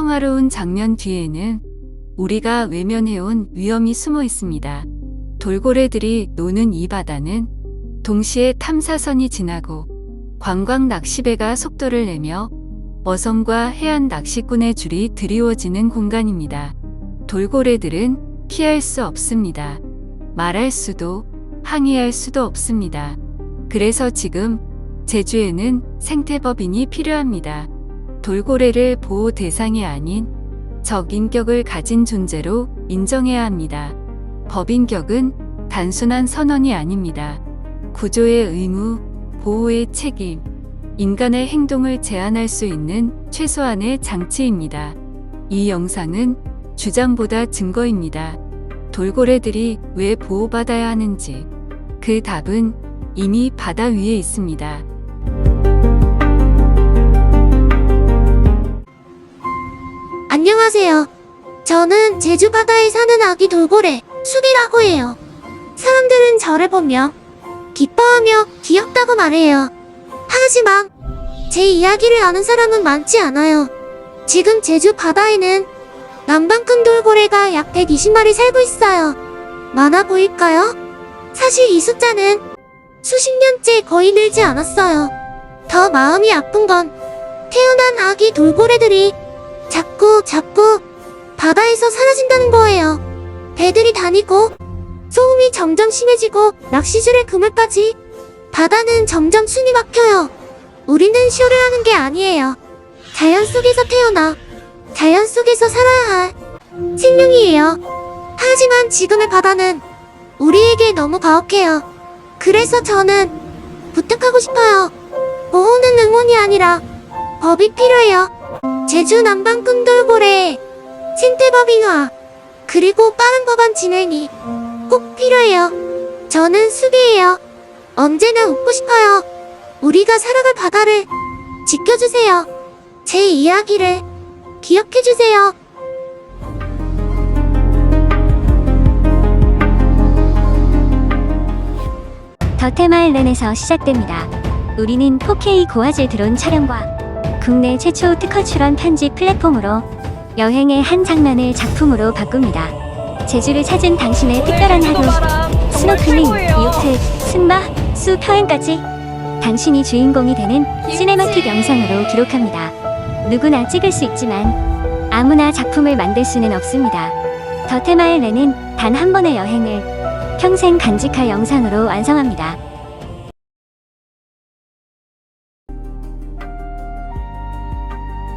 평화로운 장면 뒤에는 우리가 외면해온 위험이 숨어 있습니다. 돌고래들이 노는 이 바다는 동시에 탐사선이 지나고 관광 낚시배가 속도를 내며 어선과 해안 낚시꾼의 줄이 드리워지는 공간입니다. 돌고래들은 피할 수 없습니다. 말할 수도 항의할 수도 없습니다. 그래서 지금 제주에는 생태법인이 필요합니다. 돌고래를 보호 대상이 아닌 적인격을 가진 존재로 인정해야 합니다. 법인격은 단순한 선언이 아닙니다. 구조의 의무, 보호의 책임, 인간의 행동을 제한할 수 있는 최소한의 장치입니다. 이 영상은 주장보다 증거입니다. 돌고래들이 왜 보호받아야 하는지 그 답은 이미 바다 위에 있습니다. 안녕하세요. 저는 제주 바다에 사는 아기 돌고래 수비라고 해요. 사람들은 저를 보며 기뻐하며 귀엽다고 말해요. 하지만 제 이야기를 아는 사람은 많지 않아요. 지금 제주 바다에는 남방큰 돌고래가 약 120마리 살고 있어요. 많아 보일까요? 사실 이 숫자는 수십 년째 거의 늘지 않았어요. 더 마음이 아픈 건 태어난 아기 돌고래들이 자꾸 바다에서 사라진다는 거예요. 배들이 다니고 소음이 점점 심해지고 낚시줄의 그물까지 바다는 점점 숨이 막혀요. 우리는 쇼를 하는 게 아니에요. 자연 속에서 태어나 자연 속에서 살아야 할 생명이에요. 하지만 지금의 바다는 우리에게 너무 가혹해요. 그래서 저는 부탁하고 싶어요. 보호는 응원이 아니라 법이 필요해요. 제주 남방큰 돌고래 생태법인화 그리고 빠른 법안 진행이 꼭 필요해요. 저는 수비예요. 언제나 웃고 싶어요. 우리가 살아갈 바다를 지켜주세요. 제 이야기를 기억해주세요. 더테마일랜에서 시작됩니다. 우리는 4K 고화질 드론 촬영과 국내 최초 특허 출원 편집 플랫폼으로 여행의 한 장면을 작품으로 바꿉니다. 제주를 찾은 당신의 특별한 하루, 스노클링, 요트, 승마, 수 표현까지 당신이 주인공이 되는 시네마틱 영상으로 기록합니다. 누구나 찍을 수 있지만 아무나 작품을 만들 수는 없습니다. 더테마일랜은 단 한 번의 여행을 평생 간직할 영상으로 완성합니다.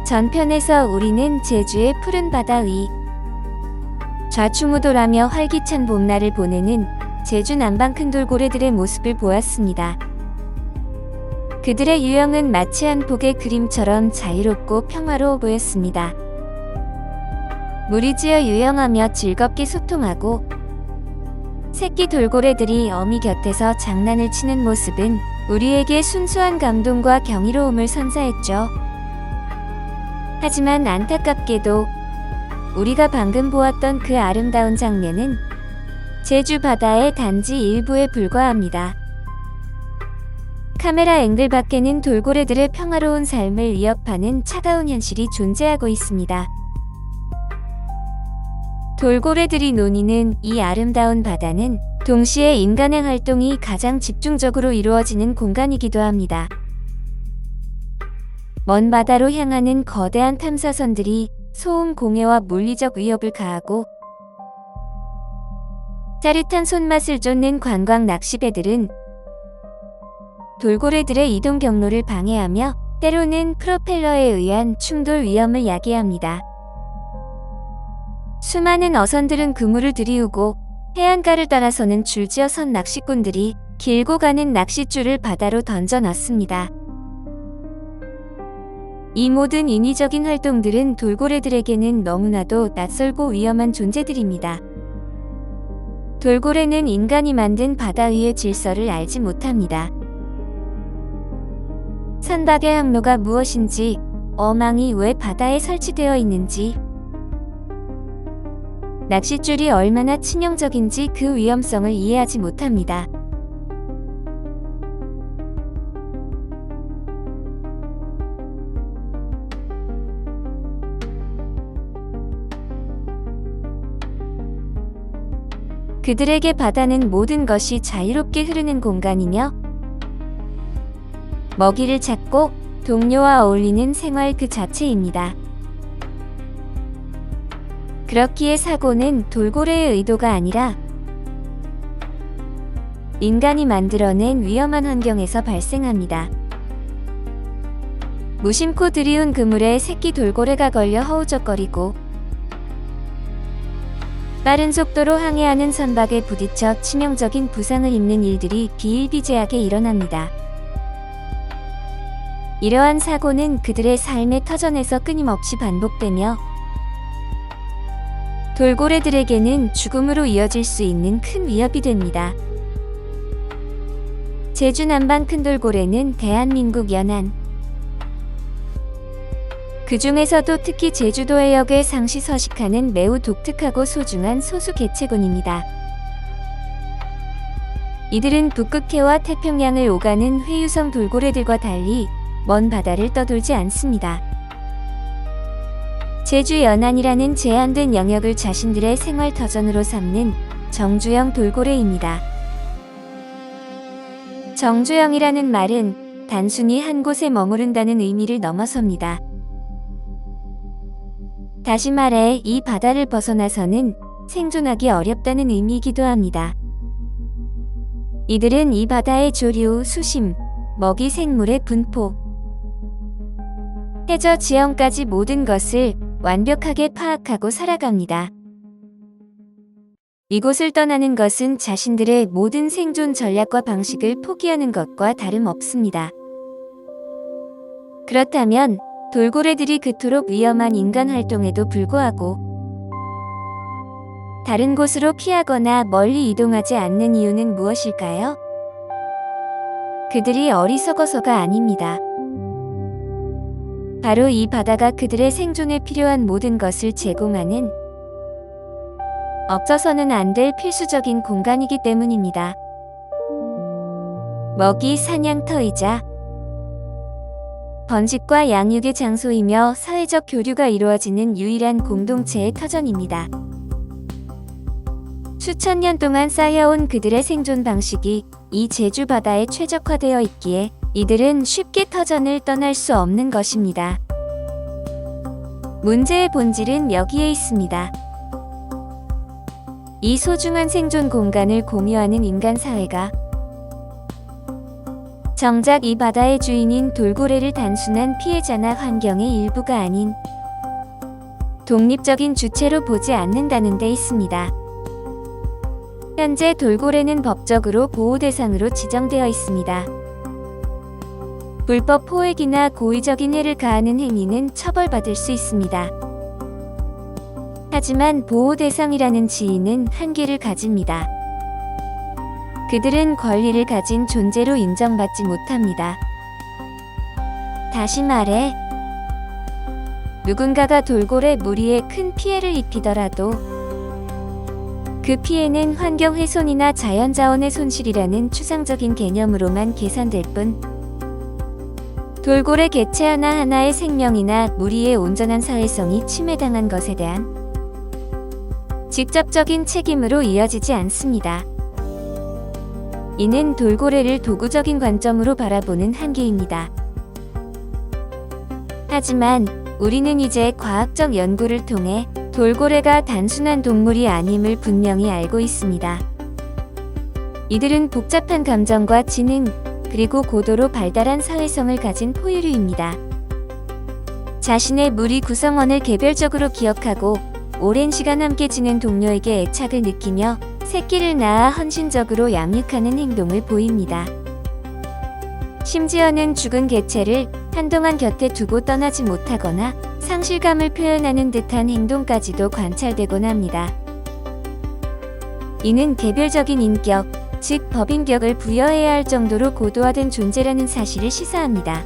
전편에서 우리는 제주의 푸른 바다 위 좌충우돌하며 활기찬 봄날을 보내는 제주 남방큰 돌고래들의 모습을 보았습니다. 그들의 유형은 마치 한 폭의 그림처럼 자유롭고 평화로워 보였습니다. 무리지어 유영하며 즐겁게 소통하고 새끼 돌고래들이 어미 곁에서 장난을 치는 모습은 우리에게 순수한 감동과 경이로움을 선사했죠. 하지만 안타깝게도 우리가 방금 보았던 그 아름다운 장면은 제주 바다의 단지 일부에 불과합니다. 카메라 앵글 밖에는 돌고래들의 평화로운 삶을 위협하는 차가운 현실이 존재하고 있습니다. 돌고래들이 노니는 이 아름다운 바다는 동시에 인간의 활동이 가장 집중적으로 이루어지는 공간이기도 합니다. 먼 바다로 향하는 거대한 탐사선들이 소음 공해와 물리적 위협을 가하고 짜릿한 손맛을 쫓는 관광 낚시배들은 돌고래들의 이동 경로를 방해하며 때로는 프로펠러에 의한 충돌 위험을 야기합니다. 수많은 어선들은 그물을 들이우고 해안가를 따라서는 줄지어 선 낚시꾼들이 길고 가는 낚싯줄을 바다로 던져놨습니다. 이 모든 인위적인 활동들은 돌고래들에게는 너무나도 낯설고 위험한 존재들입니다. 돌고래는 인간이 만든 바다 위의 질서를 알지 못합니다. 선박의 항로가 무엇인지, 어망이 왜 바다에 설치되어 있는지, 낚싯줄이 얼마나 치명적인지 그 위험성을 이해하지 못합니다. 그들에게 바다는 모든 것이 자유롭게 흐르는 공간이며 먹이를 찾고 동료와 어울리는 생활 그 자체입니다. 그렇기에 사고는 돌고래의 의도가 아니라 인간이 만들어낸 위험한 환경에서 발생합니다. 무심코 들이운 그물에 새끼 돌고래가 걸려 허우적거리고 빠른 속도로 항해하는 선박에 부딪혀 치명적인 부상을 입는 일들이 비일비재하게 일어납니다. 이러한 사고는 그들의 삶의 터전에서 끊임없이 반복되며 돌고래들에게는 죽음으로 이어질 수 있는 큰 위협이 됩니다. 제주 남방 큰돌고래는 대한민국 연안, 그 중에서도 특히 제주도 해역에 상시 서식하는 매우 독특하고 소중한 소수 개체군입니다. 이들은 북극해와 태평양을 오가는 회유성 돌고래들과 달리 먼 바다를 떠돌지 않습니다. 제주 연안이라는 제한된 영역을 자신들의 생활 터전으로 삼는 정주영 돌고래입니다. 정주영이라는 말은 단순히 한 곳에 머무른다는 의미를 넘어섭니다. 다시 말해 이 바다를 벗어나서는 생존하기 어렵다는 의미이기도 합니다. 이들은 이 바다의 조류, 수심, 먹이 생물의 분포, 해저 지형까지 모든 것을 완벽하게 파악하고 살아갑니다. 이곳을 떠나는 것은 자신들의 모든 생존 전략과 방식을 포기하는 것과 다름없습니다. 그렇다면 돌고래들이 그토록 위험한 인간 활동에도 불구하고 다른 곳으로 피하거나 멀리 이동하지 않는 이유는 무엇일까요? 그들이 어리석어서가 아닙니다. 바로 이 바다가 그들의 생존에 필요한 모든 것을 제공하는 없어서는 안 될 필수적인 공간이기 때문입니다. 먹이 사냥터이자 번식과 양육의 장소이며 사회적 교류가 이루어지는 유일한 공동체의 터전입니다. 수천 년 동안 쌓여온 그들의 생존 방식이 이 제주 바다에 최적화되어 있기에 이들은 쉽게 터전을 떠날 수 없는 것입니다. 문제의 본질은 여기에 있습니다. 이 소중한 생존 공간을 공유하는 인간 사회가 정작 이 바다의 주인인 돌고래를 단순한 피해자나 환경의 일부가 아닌 독립적인 주체로 보지 않는다는 데 있습니다. 현재 돌고래는 법적으로 보호 대상으로 지정되어 있습니다. 불법 포획이나 고의적인 해를 가하는 행위는 처벌받을 수 있습니다. 하지만 보호 대상이라는 지위는 한계를 가집니다. 그들은 권리를 가진 존재로 인정받지 못합니다. 다시 말해, 누군가가 돌고래 무리에 큰 피해를 입히더라도 그 피해는 환경 훼손이나 자연자원의 손실이라는 추상적인 개념으로만 계산될 뿐 돌고래 개체 하나하나의 생명이나 무리의 온전한 사회성이 침해당한 것에 대한 직접적인 책임으로 이어지지 않습니다. 이는 돌고래를 도구적인 관점으로 바라보는 한계입니다. 하지만 우리는 이제 과학적 연구를 통해 돌고래가 단순한 동물이 아님을 분명히 알고 있습니다. 이들은 복잡한 감정과 지능, 그리고 고도로 발달한 사회성을 가진 포유류입니다. 자신의 무리 구성원을 개별적으로 기억하고 오랜 시간 함께 지낸 동료에게 애착을 느끼며 새끼를 낳아 헌신적으로 양육하는 행동을 보입니다. 심지어는 죽은 개체를 한동안 곁에 두고 떠나지 못하거나 상실감을 표현하는 듯한 행동까지도 관찰되곤 합니다. 이는 개별적인 인격, 즉 법인격을 부여해야 할 정도로 고도화된 존재라는 사실을 시사합니다.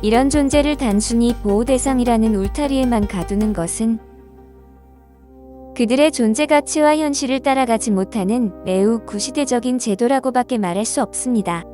이런 존재를 단순히 보호 대상이라는 울타리에만 가두는 것은 그들의 존재 가치와 현실을 따라가지 못하는 매우 구시대적인 제도라고밖에 말할 수 없습니다.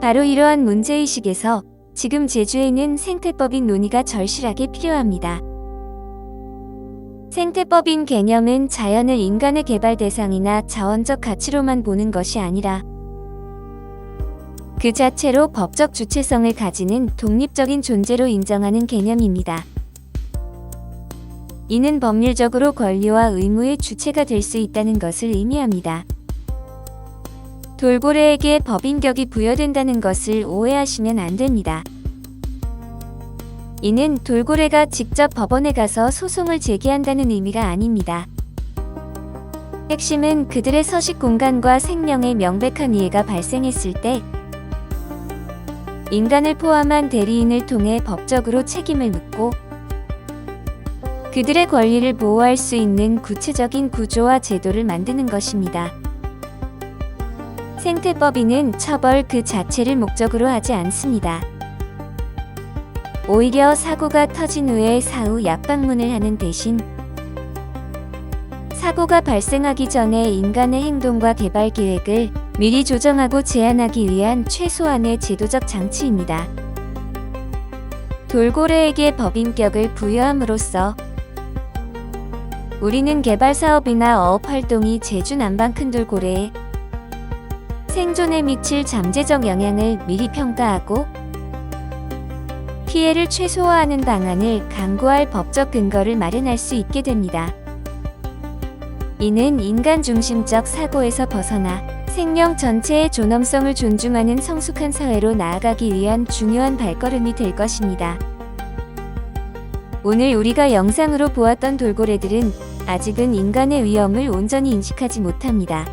바로 이러한 문제의식에서 지금 제주에는 생태법인 논의가 절실하게 필요합니다. 생태법인 개념은 자연을 인간의 개발 대상이나 자원적 가치로만 보는 것이 아니라 그 자체로 법적 주체성을 가지는 독립적인 존재로 인정하는 개념입니다. 이는 법률적으로 권리와 의무의 주체가 될 수 있다는 것을 의미합니다. 돌고래에게 법인격이 부여된다는 것을 오해하시면 안 됩니다. 이는 돌고래가 직접 법원에 가서 소송을 제기한다는 의미가 아닙니다. 핵심은 그들의 서식 공간과 생명의 명백한 이해가 발생했을 때 인간을 포함한 대리인을 통해 법적으로 책임을 묻고 그들의 권리를 보호할 수 있는 구체적인 구조와 제도를 만드는 것입니다. 생태법인은 처벌 그 자체를 목적으로 하지 않습니다. 오히려 사고가 터진 후에 사후 약방문을 하는 대신 사고가 발생하기 전에 인간의 행동과 개발 계획을 미리 조정하고 제한하기 위한 최소한의 제도적 장치입니다. 돌고래에게 법인격을 부여함으로써 우리는 개발 사업이나 어업 활동이 제주 남방 큰돌고래의 생존에 미칠 잠재적 영향을 미리 평가하고 피해를 최소화하는 방안을 강구할 법적 근거를 마련할 수 있게 됩니다. 이는 인간 중심적 사고에서 벗어나 생명 전체의 존엄성을 존중하는 성숙한 사회로 나아가기 위한 중요한 발걸음이 될 것입니다. 오늘 우리가 영상으로 보았던 돌고래들은 아직은 인간의 위험을 온전히 인식하지 못합니다.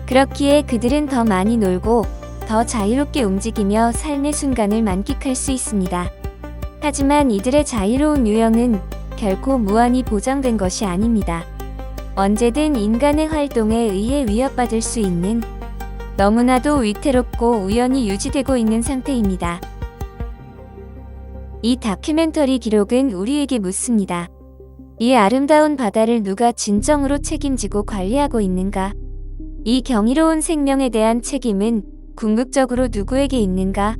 그렇기에 그들은 더 많이 놀고 더 자유롭게 움직이며 삶의 순간을 만끽할 수 있습니다. 하지만 이들의 자유로운 유형은 결코 무한히 보장된 것이 아닙니다. 언제든 인간의 활동에 의해 위협받을 수 있는 너무나도 위태롭고 우연히 유지되고 있는 상태입니다. 이 다큐멘터리 기록은 우리에게 묻습니다. 이 아름다운 바다를 누가 진정으로 책임지고 관리하고 있는가? 이 경이로운 생명에 대한 책임은 궁극적으로 누구에게 있는가?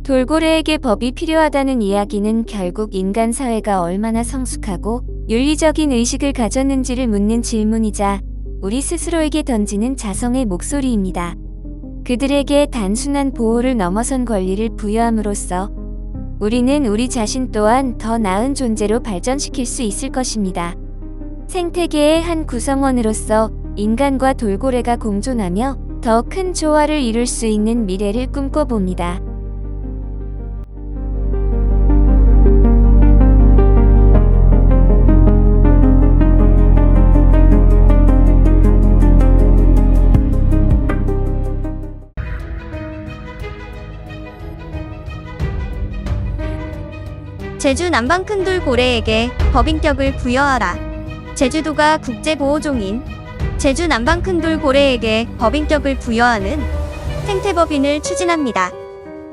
돌고래에게 법이 필요하다는 이야기는 결국 인간 사회가 얼마나 성숙하고 윤리적인 의식을 가졌는지를 묻는 질문이자 우리 스스로에게 던지는 자성의 목소리입니다. 그들에게 단순한 보호를 넘어선 권리를 부여함으로써 우리는 우리 자신 또한 더 나은 존재로 발전시킬 수 있을 것입니다. 생태계의 한 구성원으로서 인간과 돌고래가 공존하며 더 큰 조화를 이룰 수 있는 미래를 꿈꿔봅니다. 제주 남방 큰돌고래에게 법인격을 부여하라. 제주도가 국제보호종인 제주 남방 큰돌고래에게 법인격을 부여하는 생태법인을 추진합니다.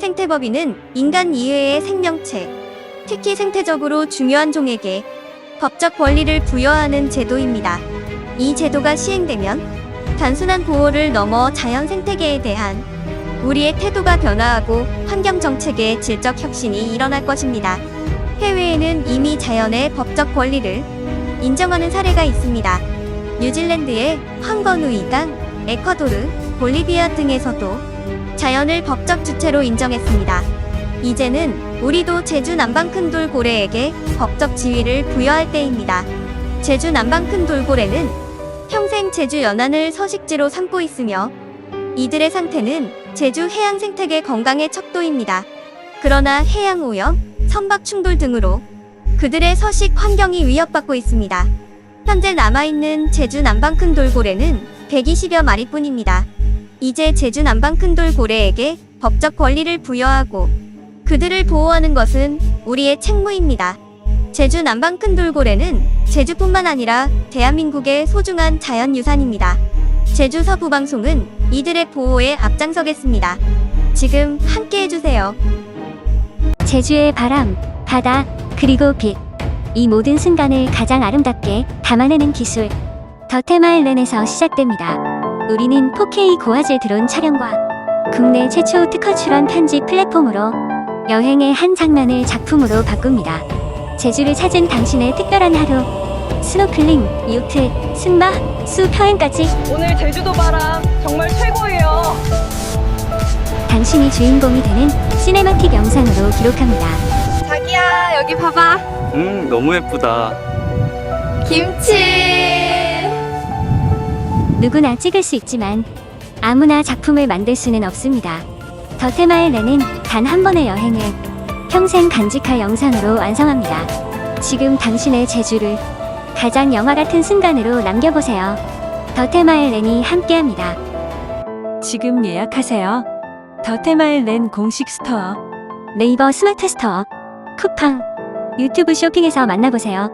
생태법인은 인간 이외의 생명체, 특히 생태적으로 중요한 종에게 법적 권리를 부여하는 제도입니다. 이 제도가 시행되면 단순한 보호를 넘어 자연 생태계에 대한 우리의 태도가 변화하고 환경정책의 질적 혁신이 일어날 것입니다. 해외에는 이미 자연의 법적 권리를 인정하는 사례가 있습니다. 뉴질랜드의 황건우이 당, 에콰도르, 볼리비아 등에서도 자연을 법적 주체로 인정했습니다. 이제는 우리도 제주 남방 큰돌고래에게 법적 지위를 부여할 때입니다. 제주 남방 큰돌고래는 평생 제주 연안을 서식지로 삼고 있으며 이들의 상태는 제주 해양 생태계 건강의 척도입니다. 그러나 해양 오염, 선박 충돌 등으로 그들의 서식 환경이 위협받고 있습니다. 현재 남아있는 제주 남방 큰돌고래는 120여 마리뿐입니다. 이제 제주 남방 큰돌고래에게 법적 권리를 부여하고 그들을 보호하는 것은 우리의 책무입니다. 제주 남방 큰돌고래는 제주뿐만 아니라 대한민국의 소중한 자연유산입니다. 제주 서부방송은 이들의 보호에 앞장서겠습니다. 지금 함께 해주세요. 제주의 바람, 바다, 그리고 빛. 이 모든 순간을 가장 아름답게 담아내는 기술. 더 테마일랜에서 시작됩니다. 우리는 4K 고화질 드론 촬영과 국내 최초 특허 출원 편집 플랫폼으로 여행의 한 장면을 작품으로 바꿉니다. 제주를 찾은 당신의 특별한 하루. 스노클링, 요트, 승마, 수 평행까지 오늘 제주도 바람 정말 최고예요. 당신이 주인공이 되는 시네마틱 영상으로 기록합니다. 자기야, 여기 봐봐. 너무 예쁘다. 김치. 누구나 찍을 수 있지만 아무나 작품을 만들 수는 없습니다. 더 테마일랜은 단 한 번의 여행을 평생 간직할 영상으로 완성합니다. 지금 당신의 제주를 가장 영화 같은 순간으로 남겨보세요. 더 테마일랜이 함께합니다. 지금 예약하세요. 더테마일랜 공식 스토어. 네이버 스마트 스토어, 쿠팡, 유튜브 쇼핑에서 만나보세요.